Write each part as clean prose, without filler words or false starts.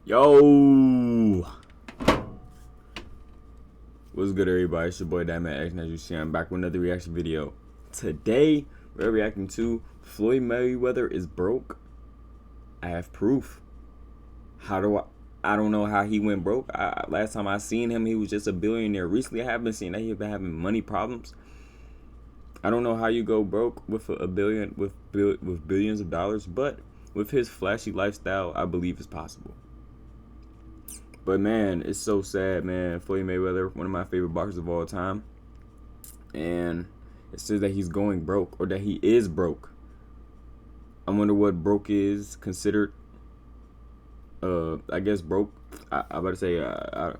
Yo, what's good, everybody? It's your boy Thtman.x, and as you see, I'm back with another reaction video. Today, we're reacting to Floyd Mayweather is broke. I have proof. How do I don't know how he went broke. Last time I seen him, he was just a billionaire. Recently, I have been seeing that he's been having money problems. I don't know how you go broke with with billions of dollars, but with his flashy lifestyle, I believe it's possible. But man, it's so sad, man. Floyd Mayweather, one of my favorite boxers of all time, and it says that he's going broke, or that he is broke. I wonder what broke is considered. I guess broke. I'm about to say,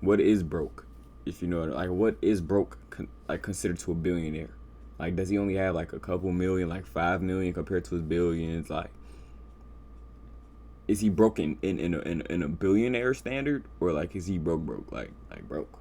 what is broke? If you know, like, what is broke considered to a billionaire? Like, does he only have like a couple million, like 5 million compared to his billions? Like, is he broke in a billionaire standard, or like is he broke like broke?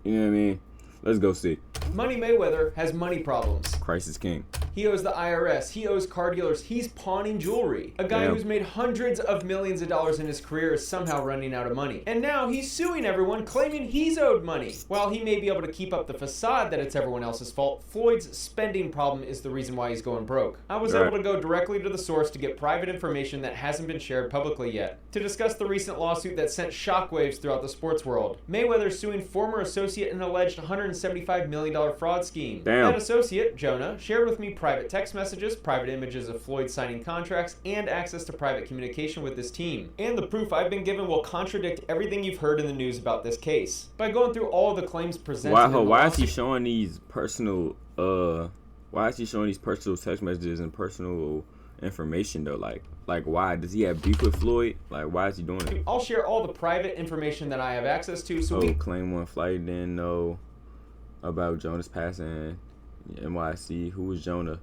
You know what I mean? Let's go see. Money Mayweather has money problems. Christ is king. He owes the IRS. He owes car dealers. He's pawning jewelry. A guy who's made hundreds of millions of dollars in his career is somehow running out of money. And now he's suing everyone, claiming he's owed money. While he may be able to keep up the facade that it's everyone else's fault, Floyd's spending problem is the reason why he's going broke. I was able to go directly to the source to get private information that hasn't been shared publicly yet, to discuss the recent lawsuit that sent shockwaves throughout the sports world. Mayweather suing former associate in an alleged $175 million fraud scheme. That associate, Jonah, shared with me private text messages, private images of Floyd signing contracts, and access to private communication with this team. And the proof I've been given will contradict everything you've heard in the news about this case. By going through all of the claims presented in the lawsuit, why is he showing these personal text messages and personal information though? Like why does he have beef with Floyd? Like, why is he doing it? I'll share all the private information that I have access to. So claim one flight didn't know about Jonah's passing. NYC. Who was Jonah?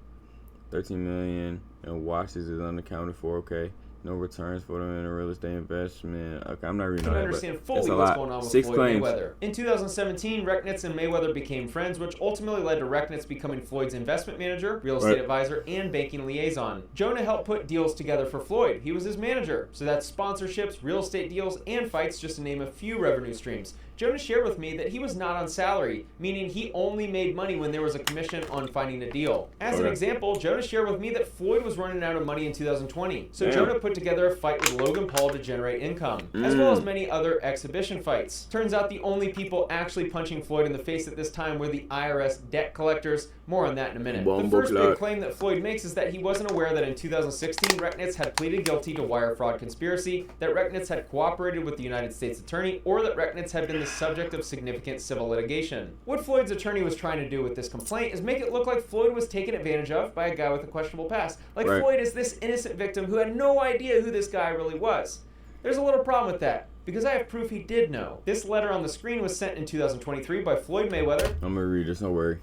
13 million and washes is unaccounted for. Okay, no returns for them in a real estate investment. Okay, I'm not reading all that. I understand fully what's going on with Floyd Mayweather. In 2017, Rechnitz and Mayweather became friends, which ultimately led to Rechnitz becoming Floyd's investment manager, real estate advisor, and banking liaison. Jonah helped put deals together for Floyd. He was his manager, so that's sponsorships, real estate deals, and fights, just to name a few revenue streams. Jonah shared with me that he was not on salary, meaning he only made money when there was a commission on finding a deal. As an example, Jonah shared with me that Floyd was running out of money in 2020, so Jonah put together a fight with Logan Paul to generate income, as well as many other exhibition fights. Turns out the only people actually punching Floyd in the face at this time were the IRS debt collectors. More on that in a minute. The first big claim that Floyd makes is that he wasn't aware that in 2016, Rechnitz had pleaded guilty to wire fraud conspiracy, that Rechnitz had cooperated with the United States attorney, or that Rechnitz had been the subject of significant civil litigation. What Floyd's attorney was trying to do with this complaint is make it look like Floyd was taken advantage of by a guy with a questionable past. Like Floyd is this innocent victim who had no idea who this guy really was. There's a little problem with that, because I have proof he did know. This letter on the screen was sent in 2023 by Floyd Mayweather. I'm gonna read this, don't worry.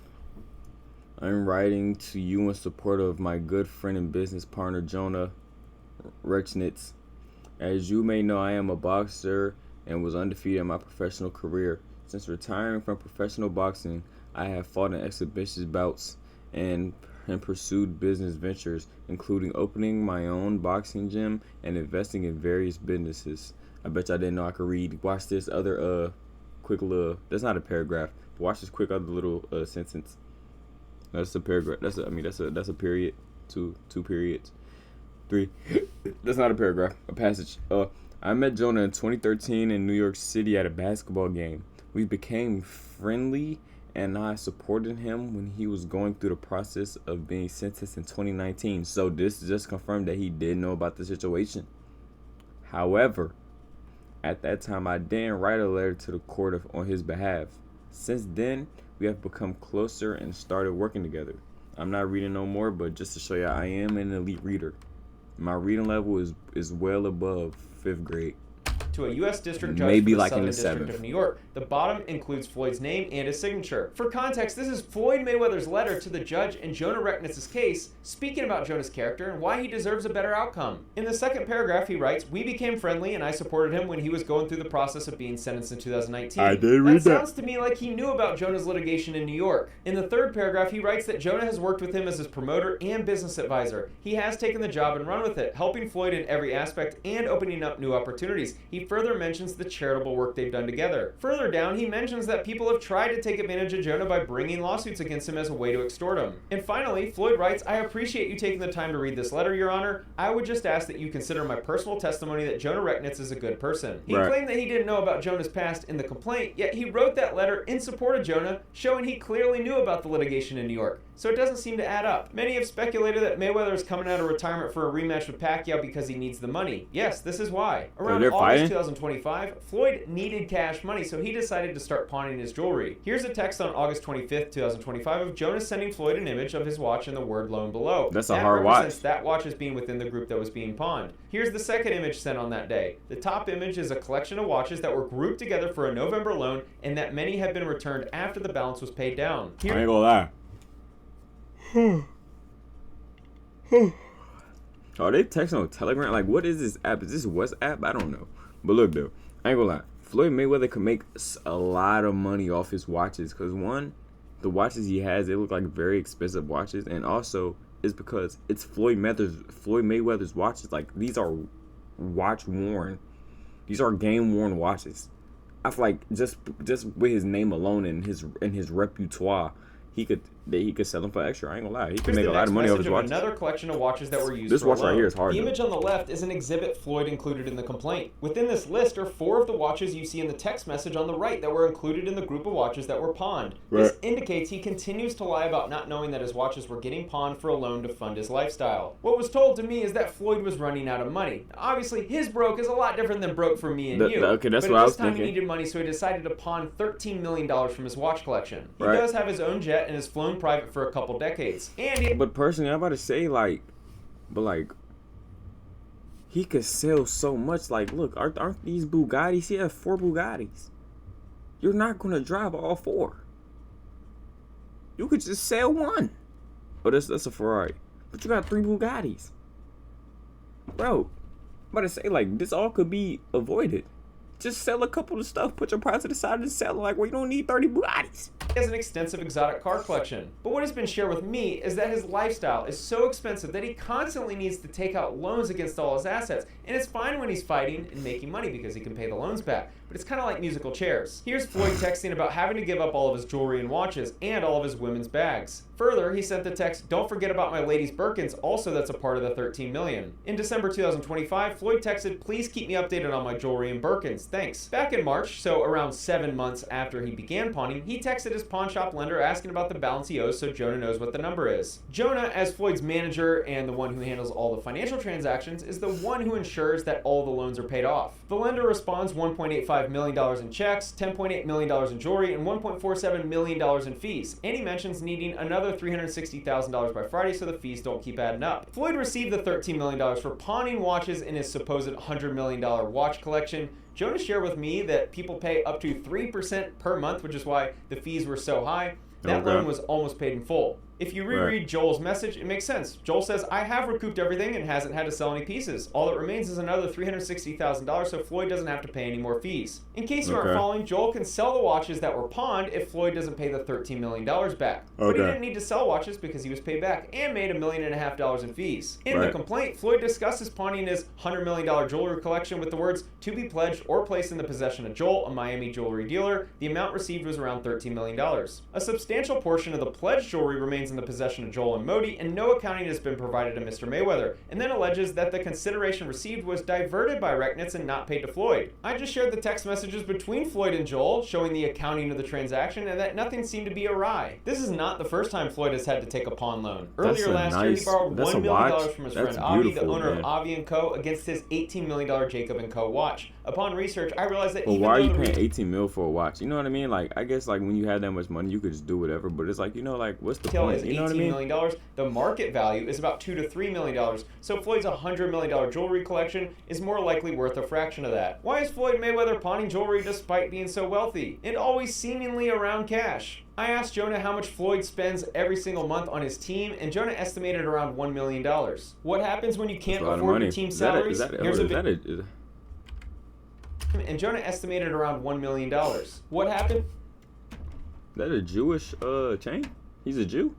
I'm writing to you in support of my good friend and business partner, Jonah Rechnitz. As you may know, I am a boxer and was undefeated in my professional career. Since retiring from professional boxing, I have fought in exhibition bouts and pursued business ventures, including opening my own boxing gym and investing in various businesses. I bet y'all didn't know I could read. Watch this other quick little, that's not a paragraph, but watch this quick other little sentence. That's a paragraph. That's a period. Two periods. 3. That's not a paragraph. A passage. I met Jonah in 2013 in New York City at a basketball game. We became friendly, and I supported him when he was going through the process of being sentenced in 2019. So this just confirmed that he did know about the situation. However, at that time, I didn't write a letter to the court on his behalf. Since then, we have become closer and started working together. I'm not reading no more, but just to show you, I am an elite reader. My reading level is well above 5th grade. to a U.S. District Judge maybe for the like Southern in the District 7th. of New York. The bottom includes Floyd's name and his signature. For context, this is Floyd Mayweather's letter to the judge in Jonah Recknitz's case, speaking about Jonah's character and why he deserves a better outcome. In the second paragraph, he writes, "We became friendly and I supported him when he was going through the process of being sentenced in 2019. I did read that. Sounds to me like he knew about Jonah's litigation in New York. In the third paragraph, he writes that Jonah has worked with him as his promoter and business advisor. He has taken the job and run with it, helping Floyd in every aspect and opening up new opportunities. He further mentions the charitable work they've done together. Further down, he mentions that people have tried to take advantage of Jonah by bringing lawsuits against him as a way to extort him. And finally, Floyd writes, "I appreciate you taking the time to read this letter, Your Honor. I would just ask that you consider my personal testimony that Jonah Recknitz is a good person." He claimed that he didn't know about Jonah's past in the complaint, yet he wrote that letter in support of Jonah, showing he clearly knew about the litigation in New York. So it doesn't seem to add up. Many have speculated that Mayweather is coming out of retirement for a rematch with Pacquiao because he needs the money. Yes, this is why. Around August 2025, Floyd needed cash money, so he decided to start pawning his jewelry. Here's a text on August 25th, 2025 of Jonah sending Floyd an image of his watch and the word loan below. That's a hard watch. That watch as being within the group that was being pawned. Here's the second image sent on that day. The top image is a collection of watches that were grouped together for a November loan and that many have been returned after the balance was paid down. I ain't gonna lie. Oh, they texting on Telegram? Like, what is this app? Is this WhatsApp? I don't know. But look, though, I ain't gonna lie. Floyd Mayweather could make a lot of money off his watches. Because, one, the watches he has, they look like very expensive watches. And also, it's because it's Floyd Mayweather's watches. Like, these are watch-worn. These are game-worn watches. I feel like just with his name alone and his repertoire, he could sell them for extra. I ain't gonna lie. He could make a lot of money off his watches. Another collection of watches that were used. This watch right here is hard. The image on the left is an exhibit Floyd included in the complaint. Within this list are 4 of the watches you see in the text message on the right that were included in the group of watches that were pawned. Right. This indicates he continues to lie about not knowing that his watches were getting pawned for a loan to fund his lifestyle. What was told to me is that Floyd was running out of money. Now, obviously, his broke is a lot different than broke for me and you. Okay, that's but what I was this time thinking. He needed money, so he decided to pawn $13 million from his watch collection. He right. does have his own jet and has flown private for a couple decades. But personally, I'm about to say, he could sell so much. Like, look, aren't these Bugattis? He has 4 Bugattis. You're not gonna drive all 4. You could just sell one. Oh, that's a Ferrari. But you got 3 Bugattis. Bro, I'm about to say, like, this all could be avoided. Just sell a couple of stuff, put your price to the side and sell it. Like, well, you don't need 30 Bugattis. He has an extensive exotic car collection. But what has been shared with me is that his lifestyle is so expensive that he constantly needs to take out loans against all his assets. And it's fine when he's fighting and making money because he can pay the loans back. But it's kind of like musical chairs. Here's Floyd texting about having to give up all of his jewelry and watches and all of his women's bags. Further, he sent the text, "Don't forget about my ladies' Birkins, also that's a part of the $13 million. In December 2025, Floyd texted, "Please keep me updated on my jewelry and Birkins, thanks." Back in March, so around 7 months after he began pawning, he texted his pawn shop lender asking about the balance he owes so Jonah knows what the number is. Jonah, as Floyd's manager and the one who handles all the financial transactions, is the one who ensures that all the loans are paid off. The lender responds $1.85 million in checks, $10.8 million in jewelry, and $1.47 million in fees. And he mentions needing another $360,000 by Friday so the fees don't keep adding up. Floyd received the $13 million for pawning watches in his supposed $100 million watch collection. Jonah shared with me that people pay up to 3% per month, which is why the fees were so high. That loan was almost paid in full. If you reread Joel's message, it makes sense. Joel says, "I have recouped everything and hasn't had to sell any pieces. All that remains is another $360,000 so Floyd doesn't have to pay any more fees." In case you aren't following, Joel can sell the watches that were pawned if Floyd doesn't pay the $13 million back. But he didn't need to sell watches because he was paid back and made $1.5 million in fees. In the complaint, Floyd discusses pawning his $100 million jewelry collection with the words, "to be pledged or placed in the possession of Joel, a Miami jewelry dealer." The amount received was around $13 million. A substantial portion of the pledged jewelry remains in the possession of Joel and Modi, and no accounting has been provided to Mr. Mayweather, and then alleges that the consideration received was diverted by Recknitz and not paid to Floyd. I just shared the text messages between Floyd and Joel, showing the accounting of the transaction, and that nothing seemed to be awry. This is not the first time Floyd has had to take a pawn loan. Earlier last year, he borrowed $1 million from his friend Avi, the owner of Avi & Co., against his $18 million Jacob & Co. watch. Upon research, I realized that even why are you paying $18 million for a watch? You know what I mean? Like, I guess, like, when you have that much money, you could just do whatever, but it's like, you know, like, what's the point? is $18 million, the market value is about $2 to $3 million. So Floyd's $100 million jewelry collection is more likely worth a fraction of that. Why is Floyd Mayweather pawning jewelry despite being so wealthy and always seemingly around cash? I asked Jonah how much Floyd spends every single month on his team, and Jonah estimated around $1 million. What happens when you can't afford your team's salaries? And Jonah estimated around $1 million. What happened? Is that a Jewish chain? He's a Jew?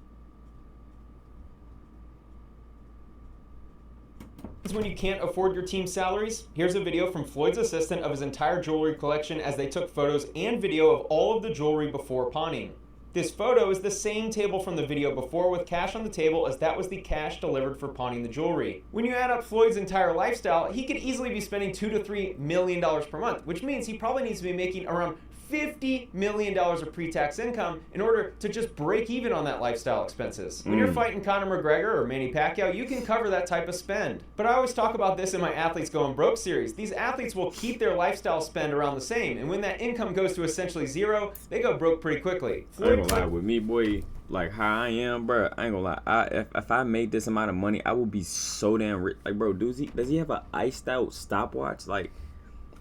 When you can't afford your team's salaries? Here's a video from Floyd's assistant of his entire jewelry collection as they took photos and video of all of the jewelry before pawning. This photo is the same table from the video before with cash on the table, as that was the cash delivered for pawning the jewelry. When you add up Floyd's entire lifestyle, he could easily be spending $2 to $3 million per month, which means he probably needs to be making around $50 million of pre-tax income in order to just break even on that lifestyle expenses. When you're fighting Conor McGregor or Manny Pacquiao, you can cover that type of spend. But I always talk about this in my Athletes Going Broke series. These athletes will keep their lifestyle spend around the same, and when that income goes to essentially zero, they go broke pretty quickly. I ain't gonna lie, with me, boy, like how I am, bro, I ain't gonna lie. If I made this amount of money, I would be so damn rich. Like, bro, does he have an iced out stopwatch? Like,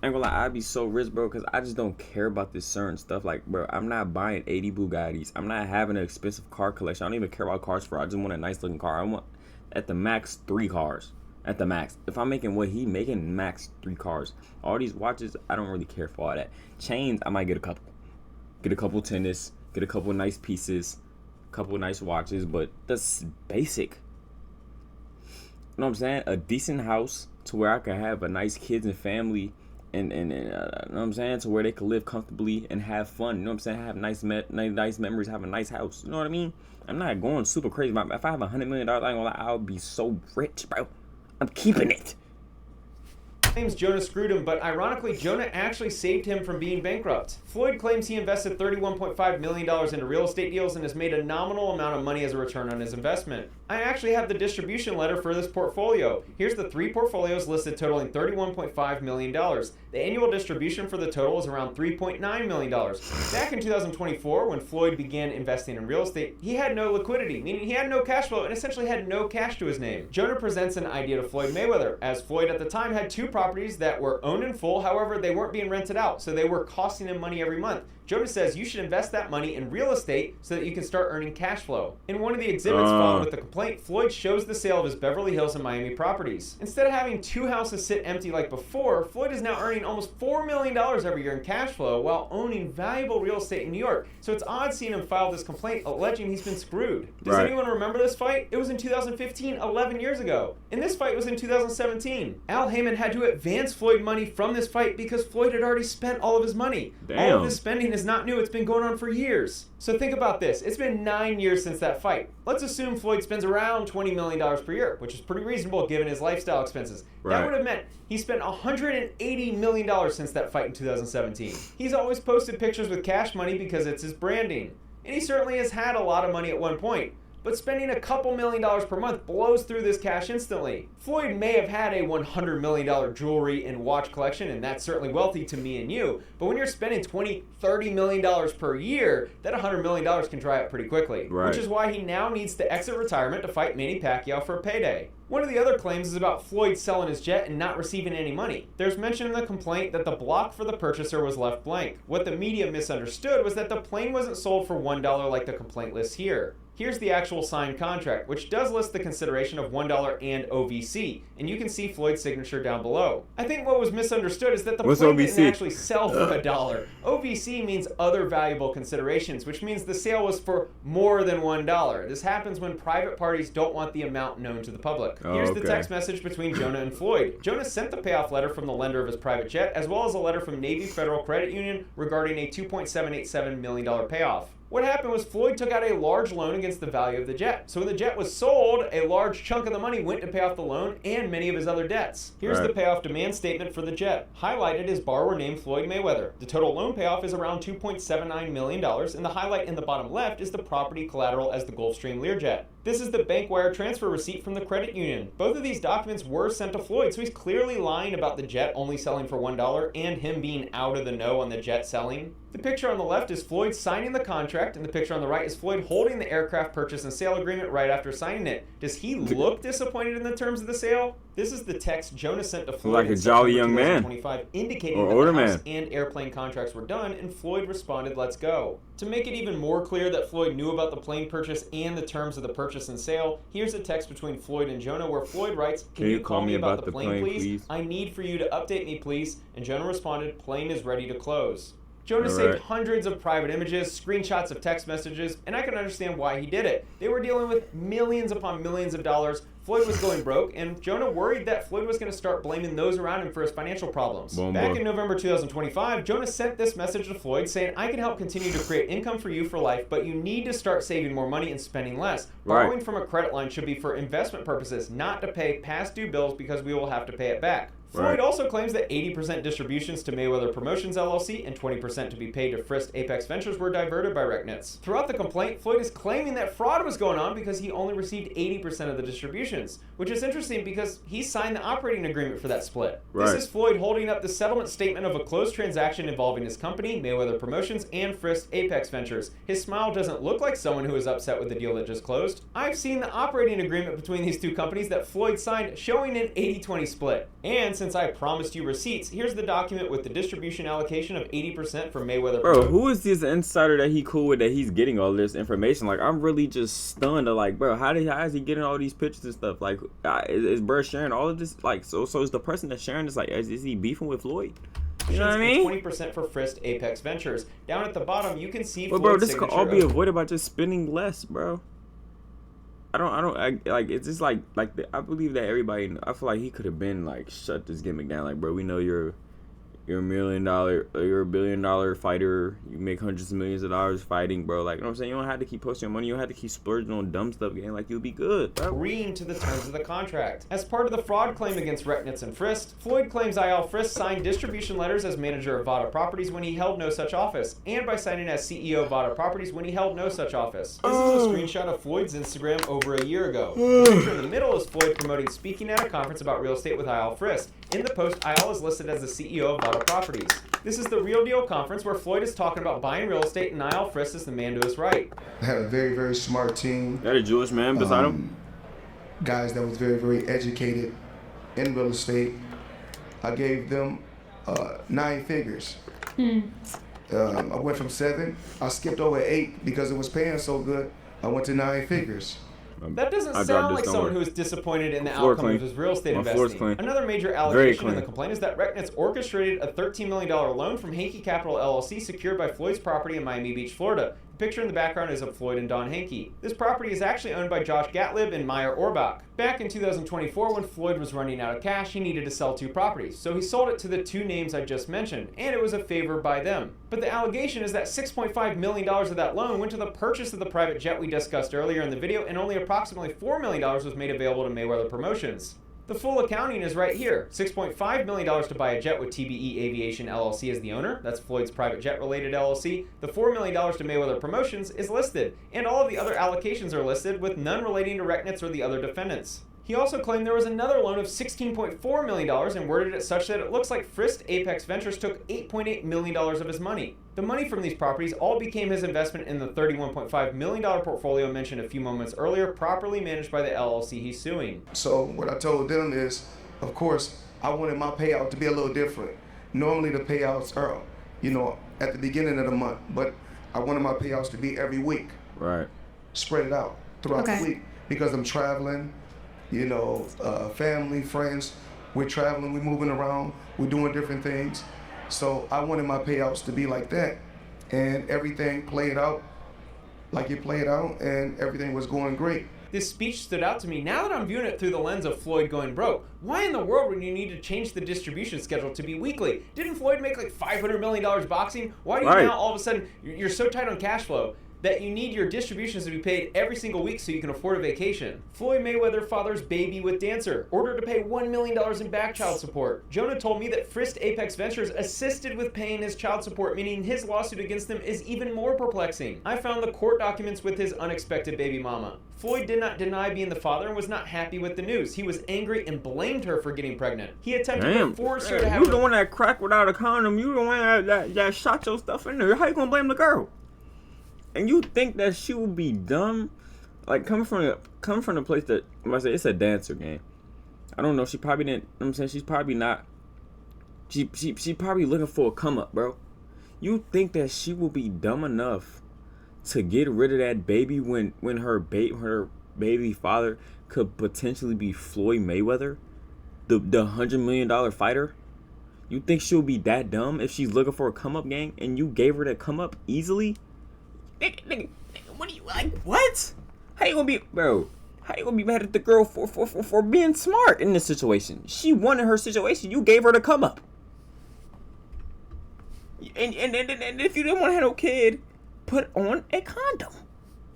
I ain't gonna lie, I'd be so rich, bro, because I just don't care about this certain stuff. Like, bro, I'm not buying 80 Bugattis. I'm not having an expensive car collection. I don't even care about cars for. I just want a nice looking car. I want, at the max, 3 cars. At the max. If I'm making what he making, max 3 cars. All these watches, I don't really care for all that. Chains, I might get a couple. Get a couple tennis. Get a couple nice pieces. A couple nice watches. But that's basic. You know what I'm saying? A decent house to where I can have a nice kids and family. And you know what I'm saying, to where they can live comfortably and have fun. You know what I'm saying? Have nice memories, have a nice house. You know what I mean? I'm not going super crazy. If I have $100 million, I ain't gonna lie, I would be so rich, bro. I'm keeping it. Claims Jonah screwed him, but ironically, Jonah actually saved him from being bankrupt. Floyd claims he invested $31.5 million into real estate deals and has made a nominal amount of money as a return on his investment. I actually have the distribution letter for this portfolio. Here's the 3 portfolios listed totaling $31.5 million. The annual distribution for the total is around $3.9 million. Back in 2024, when Floyd began investing in real estate, he had no liquidity, meaning he had no cash flow and essentially had no cash to his name. Jonah presents an idea to Floyd Mayweather, as Floyd at the time had 2 properties that were owned in full, however, they weren't being rented out, so they were costing him money every month. Jonah says you should invest that money in real estate so that you can start earning cash flow. In one of the exhibits filed with the complaint, Floyd shows the sale of his Beverly Hills and Miami properties. Instead of having 2 houses sit empty like before, Floyd is now earning almost $4 million every year in cash flow while owning valuable real estate in New York. So it's odd seeing him file this complaint alleging he's been screwed. Does anyone remember this fight? It was in 2015, 11 years ago. And this fight was in 2017. Al Heyman had to advance Floyd money from this fight because Floyd had already spent all of his money. Damn. All of this spending is not new. It's been going on for years. So think about this. It's been 9 years since that fight. Let's assume Floyd spends around $20 million per year, which is pretty reasonable given his lifestyle expenses. That would have meant he spent $180 million since that fight in 2017. He's always posted pictures with cash money because it's his branding. And he certainly has had a lot of money at one point. But spending a couple $1 million per month blows through this cash instantly. Floyd may have had a $100 million jewelry and watch collection, and that's certainly wealthy to me and you, but when you're spending $20, $30 million per year, that $100 million can dry up pretty quickly. Which is why he now needs to exit retirement to fight Manny Pacquiao for a payday. One of the other claims is about Floyd selling his jet and not receiving any money. There's mention in the complaint that the block for the purchaser was left blank. What the media misunderstood was that the plane wasn't sold for $1 like the complaint lists here. Here's the actual signed contract, which does list the consideration of $1 and OVC, and you can see Floyd's signature down below. I think what was misunderstood is that the plane didn't actually sell for $1. OVC means other valuable considerations, which means the sale was for more than $1. This happens when private parties don't want the amount known to the public. Here's the text message between Jonah and Floyd. Jonah sent the payoff letter from the lender of his private jet, as well as a letter from Navy Federal Credit Union regarding a $2.787 million payoff. What happened was Floyd took out a large loan against the value of the jet. So when the jet was sold, a large chunk of the money went to pay off the loan and many of his other debts. Here's the payoff demand statement for the jet. Highlighted is borrower named Floyd Mayweather. The total loan payoff is around $2.79 million, and the highlight in the bottom left is the property collateral as the Gulfstream Learjet. This is the bank wire transfer receipt from the credit union. Both of these documents were sent to Floyd, so he's clearly lying about the jet only selling for $1 and him being out of the know on the jet selling. The picture on the left is Floyd signing the contract, and the picture on the right is Floyd holding the aircraft purchase and sale agreement right after signing it. Does he look disappointed in the terms of the sale? This is the text Jonah sent to Floyd like a jolly young man, indicating that the house and airplane contracts were done, and Floyd responded, "Let's go." To make it even more clear that Floyd knew about the plane purchase and the terms of the purchase and sale, here's a text between Floyd and Jonah where Floyd writes, "Can you call me about the plane, please? I need for you to update me, please." And Jonah responded, "Plane is ready to close." Jonah saved hundreds of private images, screenshots of text messages, and I can understand why he did it. They were dealing with millions upon millions of dollars. Floyd was going broke, and Jonah worried that Floyd was going to start blaming those around him for his financial problems. Back in November 2025, Jonah sent this message to Floyd saying, "I can help continue to create income for you for life, but you need to start saving more money and spending less. Borrowing from a credit line should be for investment purposes, not to pay past due bills because we will have to pay it back." Floyd also claims that 80% distributions to Mayweather Promotions LLC and 20% to be paid to Thtman.x Ventures were diverted by Rechnitz. Throughout the complaint, Floyd is claiming that fraud was going on because he only received 80% of the distributions, which is interesting because he signed the operating agreement for that split. This is Floyd holding up the settlement statement of a closed transaction involving his company, Mayweather Promotions, and Thtman.x Ventures. His smile doesn't look like someone who is upset with the deal that just closed. I've seen the operating agreement between these two companies that Floyd signed showing an 80-20 split. And since I promised you receipts, here's the document with the distribution allocation of 80% from Mayweather. Bro, who is this insider that he cool with that he's getting all this information? Like, I'm really just stunned. Like, bro, how is he getting all these pictures and stuff? Like, is bro sharing all of this? Like, so is the person that's sharing this, like, is he beefing with Floyd? You know what I mean? 20% for Thtman.x Ventures. Down at the bottom, you can see. But bro, this could all be avoided by just spending less, bro. It's just like I believe that everybody, I feel like he could have been like, shut this gimmick down. Like, bro, we know you're a $1 billion fighter. You make hundreds of millions of dollars fighting, bro. Like, you know what I'm saying? You don't have to keep posting your money. You don't have to keep splurging on dumb stuff again. Like, you'll be good, bro. Agreeing to the terms of the contract. As part of the fraud claim against Rechnitz and Frist, Floyd claims I.L. Frist signed distribution letters as manager of Vada Properties when he held no such office, and by signing as CEO of Vada Properties when he held no such office. This is a screenshot of Floyd's Instagram over a year ago. The picture in the middle is Floyd promoting speaking at a conference about real estate with I.L. Frist. In the post, I.L. is listed as the CEO of Vada Properties. This is the Real Deal conference where Floyd is talking about buying real estate and I.L. Frist is the man to his right. I had a very, very smart team. Got a Jewish man beside him? Guys that was very, very educated in real estate. I gave them 9 figures. I went from 7. I skipped over 8 because it was paying so good. I went to 9 figures. That doesn't sound like someone who is disappointed in the outcome of his real estate investing. Another major allegation in the complaint is that Rechnitz orchestrated a $13 million loan from Hankey Capital LLC secured by Floyd's property in Miami Beach, Florida. The picture in the background is of Floyd and Don Hankey. This property is actually owned by Josh Gatlib and Meyer Orbach. Back in 2024, when Floyd was running out of cash, he needed to sell 2 properties, so he sold it to the 2 names I just mentioned, and it was a favor by them. But the allegation is that $6.5 million of that loan went to the purchase of the private jet we discussed earlier in the video, and only approximately $4 million was made available to Mayweather Promotions. The full accounting is right here. $6.5 million to buy a jet with TBE Aviation LLC as the owner. That's Floyd's private jet-related LLC. The $4 million to Mayweather Promotions is listed, and all of the other allocations are listed with none relating to Rechnitz or the other defendants. He also claimed there was another loan of $16.4 million and worded it such that it looks like Thtman.x Ventures took $8.8 million of his money. The money from these properties all became his investment in the $31.5 million portfolio mentioned a few moments earlier, properly managed by the LLC he's suing. So what I told them is, of course, I wanted my payout to be a little different. Normally the payouts are, at the beginning of the month, but I wanted my payouts to be every week. Right. Spread it out throughout the week because I'm traveling. Family, friends, we're traveling, we're moving around, we're doing different things. So I wanted my payouts to be like that, and everything played out like it played out, and everything was going great. This speech stood out to me now that I'm viewing it through the lens of Floyd going broke. Why in the world would you need to change the distribution schedule to be weekly? Didn't Floyd make like $500 million boxing? Why do you now all of a sudden, you're so tight on cash flow? that you need your distributions to be paid every single week so you can afford a vacation. Floyd Mayweather fathers baby with dancer, ordered to pay $1 million in back child support. Jonah told me that Thtman.x Ventures assisted with paying his child support, meaning his lawsuit against them is even more perplexing. I found the court documents with his unexpected baby mama. Floyd did not deny being the father and was not happy with the news. He was angry and blamed her for getting pregnant. He attempted to force her to have... You the one that cracked without a condom. You the one that shot your stuff in there. How you gonna blame the girl? And you think that she would be dumb? Like, coming from the place that, I say, it's a dancer game. I don't know. She probably didn't. You know what I'm saying, she's probably not. She probably looking for a come up, bro. You think that she will be dumb enough to get rid of that baby when her baby father could potentially be Floyd Mayweather, the $100 million fighter? You think she'll be that dumb if she's looking for a come up, gang, and you gave her that come up easily? Nigga, what are you like? What? How you gonna be, bro? How you gonna be mad at the girl for being smart in this situation? She wanted her situation. You gave her the come up. And if you didn't want to have no kid, put on a condom.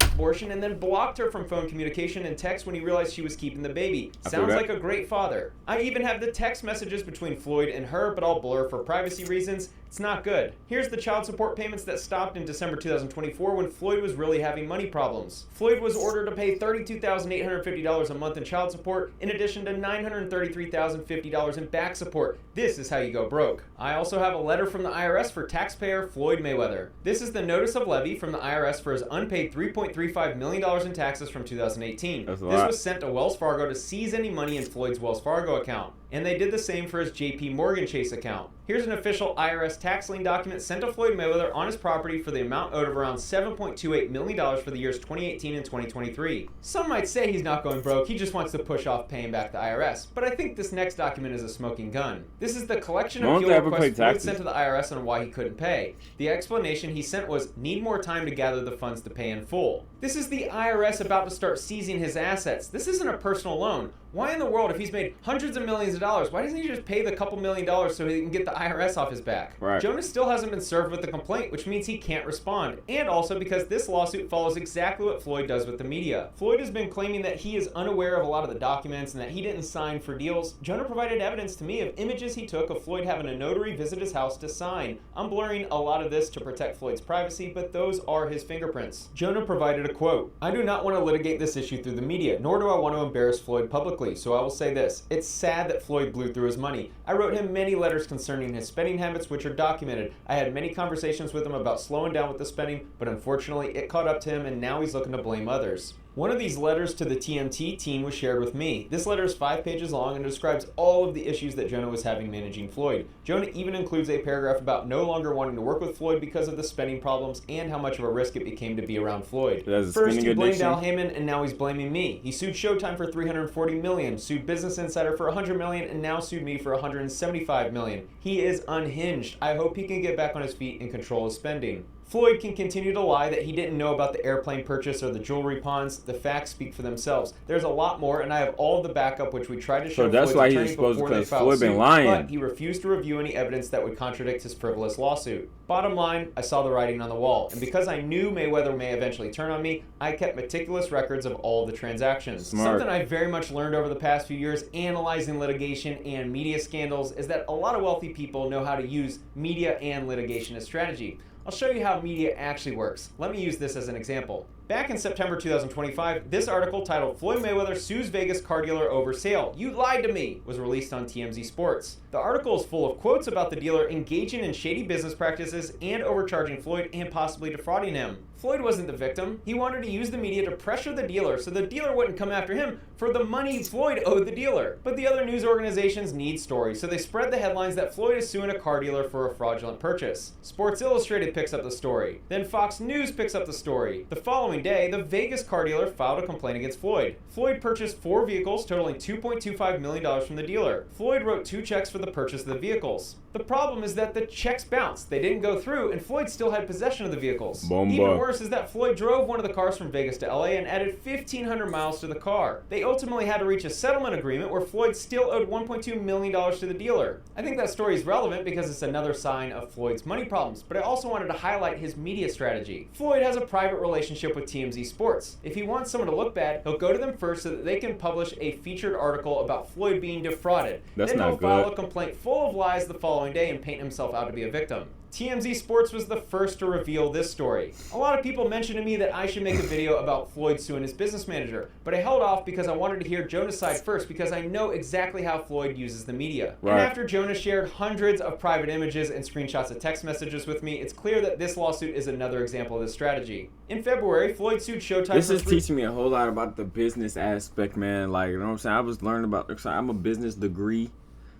Abortion, and then blocked her from phone communication and text when he realized she was keeping the baby. Sounds like a great father. I even have the text messages between Floyd and her, but I'll blur for privacy reasons. It's not good. Here's the child support payments that stopped in December 2024 when Floyd was really having money problems. Floyd was ordered to pay $32,850 a month in child support, in addition to $933,050 in back support. This is how you go broke. I also have a letter from the IRS for taxpayer Floyd Mayweather. This is the notice of levy from the IRS for his unpaid $3.35 million in taxes from 2018. This was sent to Wells Fargo to seize any money in Floyd's Wells Fargo account. And they did the same for his JP Morgan Chase account. Here's an official IRS tax lien document sent to Floyd Mayweather on his property for the amount owed of around $7.28 million for the years 2018 and 2023. Some might say he's not going broke, he just wants to push off paying back the IRS. But I think this next document is a smoking gun. This is the collection of appeal requests Floyd sent to the IRS on why he couldn't pay. The explanation he sent was, need more time to gather the funds to pay in full. This is the IRS about to start seizing his assets. This isn't a personal loan. Why in the world, if he's made hundreds of millions of dollars, why doesn't he just pay the couple $1 million so he can get the IRS off his back? Right. Jonas still hasn't been served with the complaint, which means he can't respond. And also because this lawsuit follows exactly what Floyd does with the media. Floyd has been claiming that he is unaware of a lot of the documents and that he didn't sign for deals. Jonah provided evidence to me of images he took of Floyd having a notary visit his house to sign. I'm blurring a lot of this to protect Floyd's privacy, but those are his fingerprints. Jonah provided a quote, "I do not want to litigate this issue through the media, nor do I want to embarrass Floyd publicly, so I will say this. It's sad that Floyd blew through his money. I wrote him many letters concerning his spending habits, which are documented. I had many conversations with him about slowing down with the spending, but unfortunately it caught up to him and now he's looking to blame others." One of these letters to the TMT team was shared with me. This letter is 5 pages long and describes all of the issues that Jonah was having managing Floyd. Jonah even includes a paragraph about no longer wanting to work with Floyd because of the spending problems and how much of a risk it became to be around Floyd. First, he blamed Al Heyman, and now he's blaming me. He sued Showtime for $340 million, sued Business Insider for $100 million, and now sued me for $175 million. He is unhinged. I hope he can get back on his feet and control his spending. Floyd can continue to lie that he didn't know about the airplane purchase or the jewelry pawns. The facts speak for themselves. There's a lot more, and I have all of the backup, which we tried to show Floyd's attorney before they filed suit, but he refused to review any evidence that would contradict his frivolous lawsuit. Bottom line, I saw the writing on the wall, and because I knew Mayweather may eventually turn on me, I kept meticulous records of all the transactions. Something I very much learned over the past few years analyzing litigation and media scandals is that a lot of wealthy people know how to use media and litigation as strategy. I'll show you how media actually works. Let me use this as an example. Back in September 2025, this article titled "Floyd Mayweather Sues Vegas Car Dealer Over Sale. You Lied to Me" was released on TMZ Sports. The article is full of quotes about the dealer engaging in shady business practices and overcharging Floyd and possibly defrauding him. Floyd wasn't the victim. He wanted to use the media to pressure the dealer so the dealer wouldn't come after him for the money Floyd owed the dealer. But the other news organizations need stories, so they spread the headlines that Floyd is suing a car dealer for a fraudulent purchase. Sports Illustrated picks up the story. Then Fox News picks up the story. The following day, the Vegas car dealer filed a complaint against Floyd. Floyd purchased 4 vehicles totaling $2.25 million from the dealer. Floyd wrote 2 checks for the purchase of the vehicles. The problem is that the checks bounced. They didn't go through, and Floyd still had possession of the vehicles. Bomba. Even worse is that Floyd drove one of the cars from Vegas to LA and added 1,500 miles to the car. They ultimately had to reach a settlement agreement where Floyd still owed $1.2 million to the dealer. I think that story is relevant because it's another sign of Floyd's money problems, but I also wanted to highlight his media strategy. Floyd has a private relationship with TMZ Sports. If he wants someone to look bad, he'll go to them first so that they can publish a featured article about Floyd being defrauded. That's then not he'll file good. a complaint full of lies the following day and paint himself out to be a victim. TMZ Sports was the first to reveal this story. A lot of people mentioned to me that I should make a video about Floyd suing his business manager, but I held off because I wanted to hear Jonah's side first because I know exactly how Floyd uses the media. Right. And after Jonah shared hundreds of private images and screenshots of text messages with me, it's clear that this lawsuit is another example of this strategy. In February, Floyd sued Showtime. This is teaching me a whole lot about the business aspect, man. Like, you know what I'm saying? I was learning about, I'm a business degree.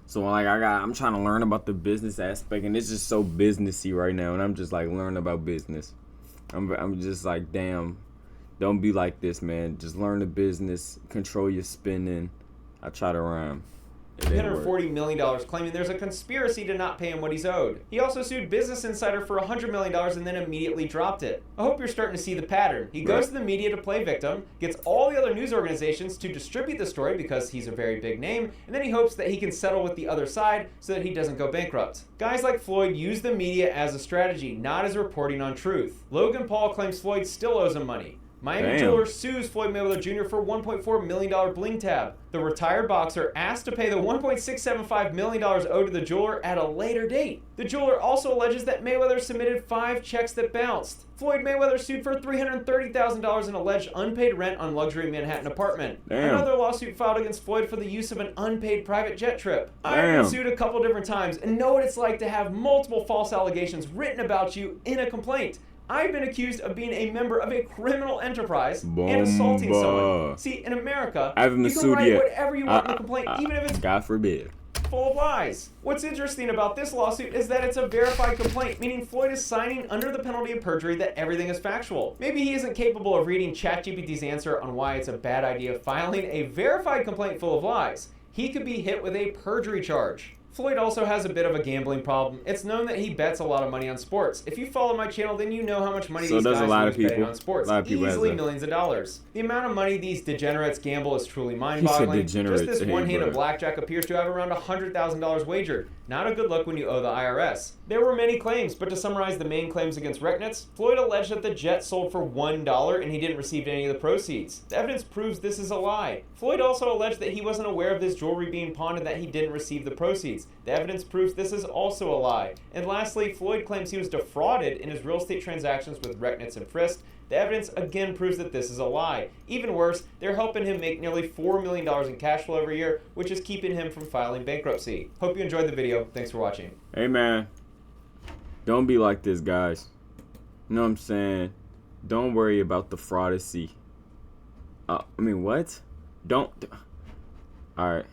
So like I'm trying to learn about the business aspect, and it's just so businessy right now, and I'm just like learning about business. I'm just like, damn, don't be like this, man. Just learn the business, control your spending. I try to rhyme. $140 million, claiming there's a conspiracy to not pay him what he's owed. He also sued Business Insider for $100 million and then immediately dropped it. I hope you're starting to see the pattern. He goes to the media to play victim, gets all the other news organizations to distribute the story because he's a very big name, and then he hopes that he can settle with the other side so that he doesn't go bankrupt. Guys like Floyd use the media as a strategy, not as reporting on truth. Logan Paul claims Floyd still owes him money. Miami jeweler sues Floyd Mayweather Jr. for $1.4 million bling tab. The retired boxer asked to pay the $1.675 million owed to the jeweler at a later date. The jeweler also alleges that Mayweather submitted 5 checks that bounced. Floyd Mayweather sued for $330,000 in alleged unpaid rent on luxury Manhattan apartment. Another lawsuit filed against Floyd for the use of an unpaid private jet trip. I've been sued a couple different times and know what it's like to have multiple false allegations written about you in a complaint. I've been accused of being a member of a criminal enterprise and assaulting someone. See, in America, you can write whatever you want in a complaint, even if it's God forbid. full of lies. What's interesting about this lawsuit is that it's a verified complaint, meaning Floyd is signing under the penalty of perjury that everything is factual. Maybe he isn't capable of reading ChatGPT's answer on why it's a bad idea filing a verified complaint full of lies. He could be hit with a perjury charge. Floyd also has a bit of a gambling problem. It's known that he bets a lot of money on sports. If you follow my channel, then you know how much money these guys lose betting on sports. Easily millions of dollars. The amount of money these degenerates gamble is truly mind-boggling. Just this one hand of blackjack appears to have around $100,000 wagered. Not a good look when you owe the IRS. There were many claims, but to summarize the main claims against Rechnitz, Floyd alleged that the jet sold for $1 and he didn't receive any of the proceeds. The evidence proves this is a lie. Floyd also alleged that he wasn't aware of this jewelry being pawned and that he didn't receive the proceeds. The evidence proves this is also a lie. And lastly, Floyd claims he was defrauded in his real estate transactions with Rechnitz and Frist. The evidence again proves that this is a lie. Even worse, they're helping him make nearly $4 million in cash flow every year, which is keeping him from filing bankruptcy. Hope you enjoyed the video. Thanks for watching. Hey man, don't be like this, guys. You know what I'm saying? Don't worry about the fraudacy. What? Don't. Alright.